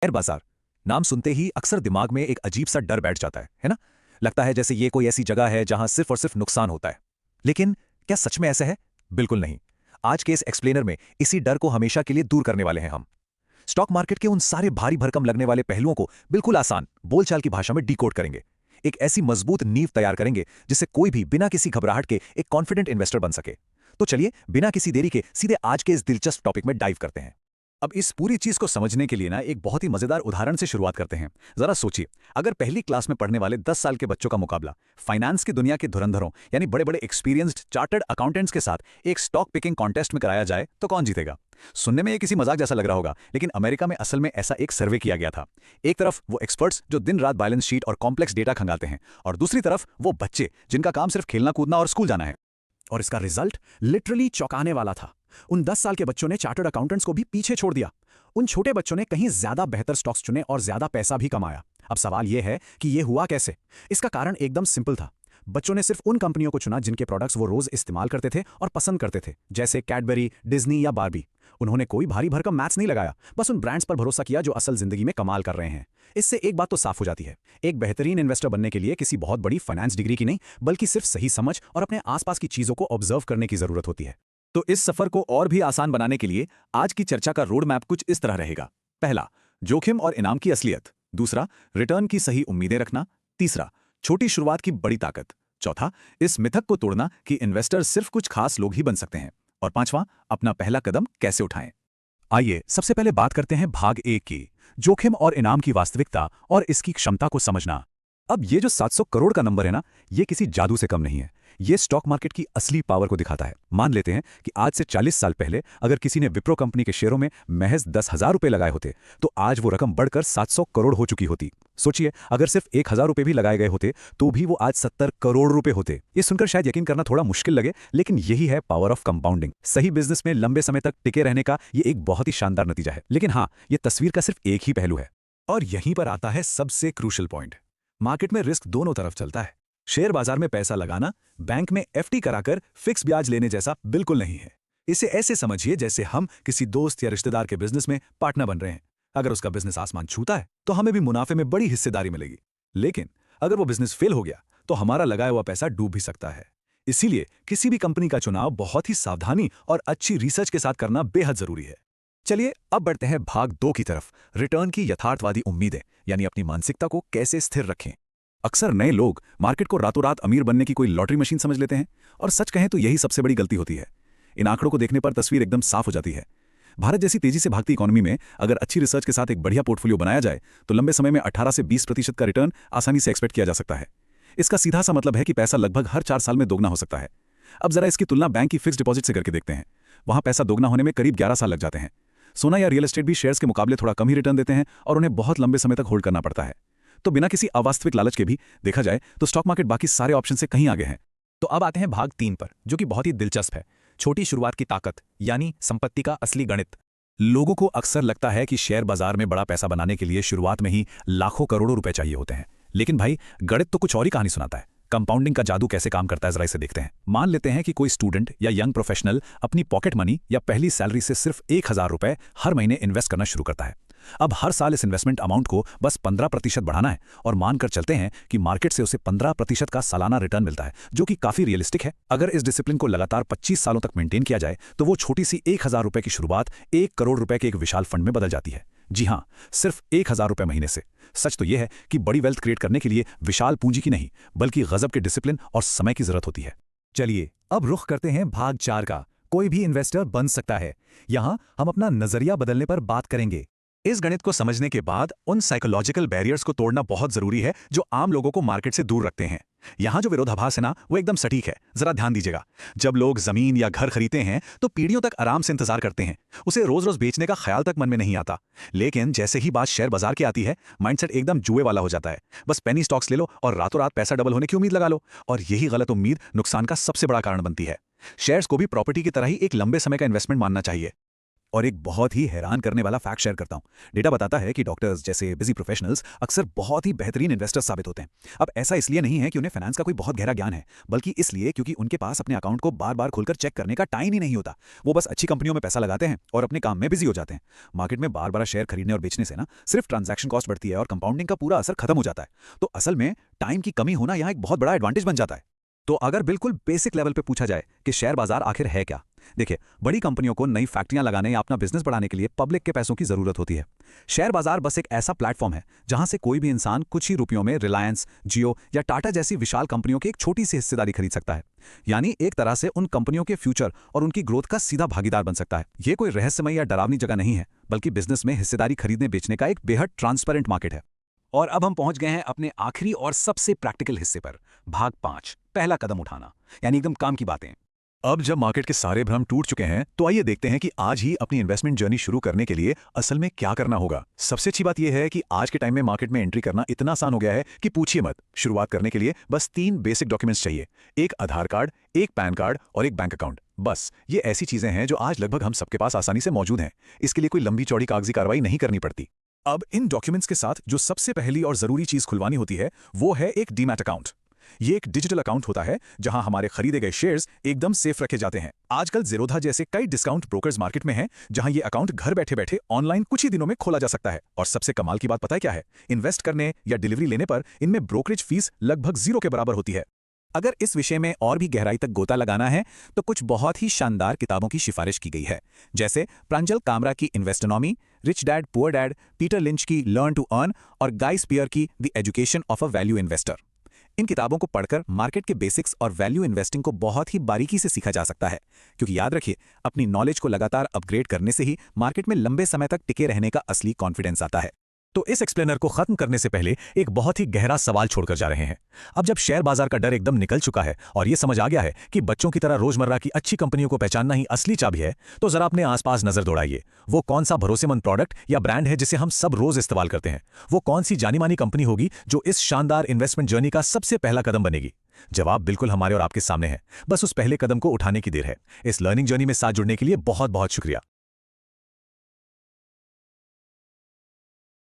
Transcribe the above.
Share बाजार नाम सुनते ही अक्सर दिमाग में एक अजीब सा डर बैठ जाता है ना। लगता है जैसे ये कोई ऐसी जगह है जहां सिर्फ और सिर्फ नुकसान होता है। लेकिन क्या सच में ऐसा है? बिल्कुल नहीं। आज के इस एक्सप्लेनर में इसी डर को हमेशा के लिए दूर करने वाले हैं हम। स्टॉक मार्केट के उन सारे भारी भरकम लगने वाले पहलुओं को बिल्कुल आसान बोलचाल की भाषा में डिकोड करेंगे। एक ऐसी मजबूत नींव तैयार करेंगे जिससे कोई भी बिना किसी घबराहट के एक कॉन्फिडेंट इन्वेस्टर बन सके। तो चलिए बिना किसी देरी के सीधे आज के इस दिलचस्प टॉपिक में डाइव करते हैं। अब इस पूरी चीज को समझने के लिए ना एक बहुत ही मजेदार उदाहरण से शुरुआत करते हैं। जरा सोचिए, अगर पहली क्लास में पढ़ने वाले 10 साल के बच्चों का मुकाबला फाइनेंस की दुनिया के धुरंधरों यानी बड़े बड़े एक्सपीरियंस्ड चार्टर्ड अकाउंटेंट्स के साथ एक स्टॉक पिकिंग कॉन्टेस्ट में कराया जाए तो कौन जीतेगा? सुनने में ये किसी मजाक जैसा लग रहा होगा, लेकिन अमेरिका में असल में ऐसा एक सर्वे किया गया था। एक तरफ वो एक्सपर्ट्स जो दिन रात बैलेंस शीट और कॉम्प्लेक्स डेटा खंगालते हैं, और दूसरी तरफ वो बच्चे जिनका काम सिर्फ खेलना कूदना और स्कूल जाना है। और इसका रिजल्ट लिटरली चौंकाने वाला था। उन 10 साल के बच्चों ने चार्टर्ड अकाउंटेंट्स को भी पीछे छोड़ दिया। उन छोटे बच्चों ने कहीं ज्यादा बेहतर स्टॉक्स चुने और ज्यादा पैसा भी कमाया। अब सवाल यह है कि यह हुआ कैसे? इसका कारण एकदम सिंपल था। बच्चों ने सिर्फ उन कंपनियों को चुना जिनके प्रोडक्ट्स वो रोज इस्तेमाल करते थे और पसंद करते थे, जैसे कैडबरी, डिज्नी या बारबी। उन्होंने कोई भारी भरकम मैथ्स नहीं लगाया, बस उन ब्रांड्स पर भरोसा किया जो असल जिंदगी में कमाल कर रहे हैं। इससे एक बात तो साफ हो जाती है, एक बेहतरीन इन्वेस्टर बनने के लिए किसी बहुत बड़ी फाइनेंस डिग्री की नहीं, बल्कि सिर्फ सही समझ और अपने आसपास की चीजों को ऑब्जर्व करने की जरूरत होती है। तो इस सफर को और भी आसान बनाने के लिए आज की चर्चा का रोड मैप कुछ इस तरह रहेगा। पहला, जोखिम और इनाम की असलियत। दूसरा, रिटर्न की सही उम्मीदें रखना। तीसरा, छोटी शुरुआत की बड़ी ताकत। चौथा, इस मिथक को तोड़ना कि इन्वेस्टर सिर्फ कुछ खास लोग ही बन सकते हैं। और पांचवां, अपना पहला कदम कैसे उठाएं। आइए सबसे पहले बात करते हैं भाग 1 की, जोखिम और इनाम की वास्तविकता और इसकी क्षमता को समझना। अब ये जो 700 करोड़ का नंबर है ना, ये किसी जादू से कम नहीं है। ये स्टॉक मार्केट की असली पावर को दिखाता है। मान लेते हैं कि आज से 40 साल पहले अगर किसी ने विप्रो कंपनी के शेयरों में महज 10,000 रुपए लगाए होते तो आज वो रकम बढ़कर 700 करोड़ हो चुकी होती। सोचिए, अगर सिर्फ 1,000 रुपए भी लगाए गए होते तो भी वो आज 70 करोड़ रुपए होते। ये सुनकर शायद यकीन करना थोड़ा मुश्किल लगे, लेकिन यही है पावर ऑफ कंपाउंडिंग। सही बिजनेस में लंबे समय तक टिके रहने का ये एक बहुत ही शानदार नतीजा है। लेकिन हाँ, ये तस्वीर का सिर्फ एक ही पहलू है। और यहीं पर आता है सबसे क्रूशियल पॉइंट। मार्केट में रिस्क दोनों तरफ चलता है। शेयर बाजार में पैसा लगाना बैंक में एफडी कराकर फिक्स ब्याज लेने जैसा बिल्कुल नहीं है। इसे ऐसे समझिए जैसे हम किसी दोस्त या रिश्तेदार के बिजनेस में पार्टनर बन रहे हैं। अगर उसका बिजनेस आसमान छूता है तो हमें भी मुनाफे में बड़ी हिस्सेदारी मिलेगी, लेकिन अगर वो बिजनेस फेल हो गया तो हमारा लगाया हुआ पैसा डूब भी सकता है। इसीलिए किसी भी कंपनी का चुनाव बहुत ही सावधानी और अच्छी रिसर्च के साथ करना बेहद जरूरी है। चलिए अब बढ़ते हैं भाग 2 की तरफ, रिटर्न की यथार्थवादी उम्मीदें, यानी अपनी मानसिकता को कैसे स्थिर रखें। अक्सर नए लोग मार्केट को रातों रात अमीर बनने की कोई लॉटरी मशीन समझ लेते हैं, और सच कहें तो यही सबसे बड़ी गलती होती है। इन आंकड़ों को देखने पर तस्वीर एकदम साफ हो जाती है। भारत जैसी तेजी से भागती इकोनॉमी में अगर अच्छी रिसर्च के साथ एक बढ़िया पोर्टफोलियो बनाया जाए तो लंबे समय में 18 से 20% का रिटर्न आसानी से एक्सपेक्ट किया जा सकता है। इसका सीधा सा मतलब है कि पैसा लगभग हर 4 साल में दोगुना हो सकता है। अब जरा इसकी तुलना बैंक की फिक्स डिपॉजिट से करके देखते हैं। वहां पैसा दोगुना होने में करीब 11 साल लग जाते हैं। सोना या रियल एस्टेट भी शेयर्स के मुकाबले थोड़ा कम ही रिटर्न देते हैं और उन्हें बहुत लंबे समय तक होल्ड करना पड़ता है। तो बिना किसी अवास्तविक लालच के भी देखा जाए तो स्टॉक मार्केट बाकी सारे ऑप्शन से कहीं आगे है। तो अब आते हैं भाग 3 पर, जो कि बहुत ही दिलचस्प है, छोटी शुरुआत की ताकत, यानी संपत्ति का असली गणित। लोगों को अक्सर लगता है कि शेयर बाजार में बड़ा पैसा बनाने के लिए शुरुआत में ही लाखों करोड़ों रुपए चाहिए होते हैं, लेकिन भाई गणित तो कुछ और ही कहानी सुनाता है। कंपाउंडिंग का जादू कैसे काम करता है जरा इसे देखते हैं। मान लेते हैं कि कोई स्टूडेंट या यंग प्रोफेशनल अपनी पॉकेट मनी या पहली सैलरी से सिर्फ 1,000 रुपए हर महीने इन्वेस्ट करना शुरू करता है। अब हर साल इस इन्वेस्टमेंट अमाउंट को बस 15% बढ़ाना है, और मानकर चलते हैं कि मार्केट से उसे 15% का सालाना रिटर्न मिलता है, जो कि काफी रियलिस्टिक है। अगर इस डिसिप्लिन को लगातार 25 सालों तक मेंटेन किया जाए तो वो छोटी सी 1,000 रुपए की शुरुआत 1 करोड़ रुपए के एक विशाल फंड में बदल जाती है। जी हाँ, सिर्फ 1,000 रुपए महीने से। सच तो यह है कि बड़ी वेल्थ क्रिएट करने के लिए विशाल पूंजी की नहीं, बल्कि गजब के डिसिप्लिन और समय की जरूरत होती है। चलिए अब रुख करते हैं भाग 4 का, कोई भी इन्वेस्टर बन सकता है। यहां हम अपना नजरिया बदलने पर बात करेंगे। इस गणित को समझने के बाद उन साइकोलॉजिकल बैरियर्स को तोड़ना बहुत जरूरी है जो आम लोगों को मार्केट से दूर रखते हैं। यहां जो विरोधाभास है ना, वो एकदम सटीक है। जरा ध्यान दीजिएगा। जब लोग जमीन या घर खरीदते हैं तो पीढ़ियों तक आराम से इंतजार करते हैं, उसे रोज रोज बेचने का ख्याल तक मन में नहीं आता। लेकिन जैसे ही बात शेयर बाजार की आती है, माइंडसेट एकदम जुए वाला हो जाता है। बस पेनी स्टॉक्स ले लो और रातों रात पैसा डबल होने की उम्मीद लगा लो, और यही गलत उम्मीद नुकसान का सबसे बड़ा कारण बनती है। शेयर्स को भी प्रॉपर्टी की तरह ही एक लंबे समय का इन्वेस्टमेंट मानना चाहिए। और एक बहुत ही हैरान करने वाला फैक्ट शेयर करता हूं। डेटा बताता है कि डॉक्टर्स जैसे बिजी प्रोफेशनल्स अक्सर बहुत ही बेहतरीन इन्वेस्टर्स साबित होते हैं। अब ऐसा इसलिए नहीं है कि उन्हें फाइनेंस का कोई बहुत गहरा ज्ञान है, बल्कि इसलिए क्योंकि उनके पास अपने अकाउंट को बार बार खोलकर चेक करने का टाइम ही नहीं होता। वो बस अच्छी कंपनियों में पैसा लगाते हैं और अपने काम में बिजी हो जाते हैं। मार्केट में बार बार शेयर खरीदने और बेचने से ना सिर्फ ट्रांजैक्शन कॉस्ट बढ़ती है और कंपाउंडिंग का पूरा असर खत्म हो जाता है। तो असल में टाइम की कमी होना यहाँ एक बहुत बड़ा एडवांटेज बन जाता है। तो अगर बिल्कुल बेसिक लेवल पे पूछा जाए कि शेयर बाजार आखिर है क्या, देखिए, बड़ी कंपनियों को नई फैक्ट्रियां लगाने या अपना बिजनेस बढ़ाने के लिए पब्लिक के पैसों की जरूरत होती है। शेयर बाजार बस एक ऐसा प्लेटफॉर्म है जहां से कोई भी इंसान कुछ ही रुपयों में रिलायंस, जियो या टाटा जैसी विशाल कंपनियों की एक छोटी सी हिस्सेदारी खरीद सकता है। यानी एक तरह से उन कंपनियों के फ्यूचर और उनकी ग्रोथ का सीधा भागीदार बन सकता है। यह कोई रहस्यमय या डरावनी जगह नहीं है, बल्कि बिजनेस में हिस्सेदारी खरीदने बेचने का एक बेहद ट्रांसपेरेंट मार्केट है। और अब हम पहुंच गए हैं अपने आखिरी और सबसे प्रैक्टिकल हिस्से पर, भाग 5, पहला कदम उठाना, यानी एकदम काम की बातें। अब जब मार्केट के सारे भ्रम टूट चुके हैं, तो आइए देखते हैं कि आज ही अपनी इन्वेस्टमेंट जर्नी शुरू करने के लिए असल में क्या करना होगा। सबसे अच्छी बात यह है कि आज के टाइम में मार्केट में एंट्री करना इतना आसान हो गया है कि पूछिए मत। शुरुआत करने के लिए बस 3 बेसिक डॉक्यूमेंट्स चाहिए, एक आधार कार्ड, एक पैन कार्ड और एक बैंक अकाउंट। बस ये ऐसी चीजें हैं जो आज लगभग हम सबके पास आसानी से मौजूद हैं। इसके लिए कोई लंबी चौड़ी कागजी कार्रवाई नहीं करनी पड़ती। अब इन डॉक्यूमेंट्स के साथ जो सबसे पहली और जरूरी चीज खुलवानी होती है वो है एक डीमैट अकाउंट। ये एक डिजिटल अकाउंट होता है जहां हमारे खरीदे गए शेयर्स एकदम सेफ रखे जाते हैं। आजकल ज़ीरोधा जैसे कई डिस्काउंट ब्रोकर्स मार्केट में हैं जहां ये अकाउंट घर बैठे बैठे ऑनलाइन कुछ ही दिनों में खोला जा सकता है। और सबसे कमाल की बात पता है क्या है? इन्वेस्ट करने या डिलीवरी लेने पर इनमें ब्रोकरेज फीस लगभग 0 के बराबर होती है। अगर इस विषय में और भी गहराई तक गोता लगाना है तो कुछ बहुत ही शानदार किताबों की सिफारिश की गई है, जैसे प्रांजल कामरा की Investonomy, rich dad poor dad, Peter Lynch की लर्न टू अर्न और गाय स्पियर की the education of a value investor. इन किताबों को पढ़कर मार्केट के बेसिक्स और वैल्यू इन्वेस्टिंग को बहुत ही बारीकी से सीखा जा सकता है, क्योंकि याद रखिए, अपनी नॉलेज को लगातार अपग्रेड करने से ही मार्केट में लंबे समय तक टिके रहने का असली कॉन्फिडेंस आता है। तो इस एक्सप्लेनर को खत्म करने से पहले एक बहुत ही गहरा सवाल छोड़कर जा रहे हैं। अब जब शेयर बाजार का डर एकदम निकल चुका है और यह समझ आ गया है कि बच्चों की तरह रोजमर्रा की अच्छी कंपनियों को पहचानना ही असली चाबी है, तो जरा अपने आसपास नजर दौड़ाइए। वो कौन सा भरोसेमंद प्रोडक्ट या ब्रांड है जिसे हम सब रोज इस्तेमाल करते हैं? वो कौन सी जानी मानी कंपनी होगी जो इस शानदार इन्वेस्टमेंट जर्नी का सबसे पहला कदम बनेगी? जवाब बिल्कुल हमारे और आपके सामने है। बस उस पहले कदम को उठाने की देर है। इस लर्निंग जर्नी में साथ जुड़ने के लिए बहुत बहुत शुक्रिया।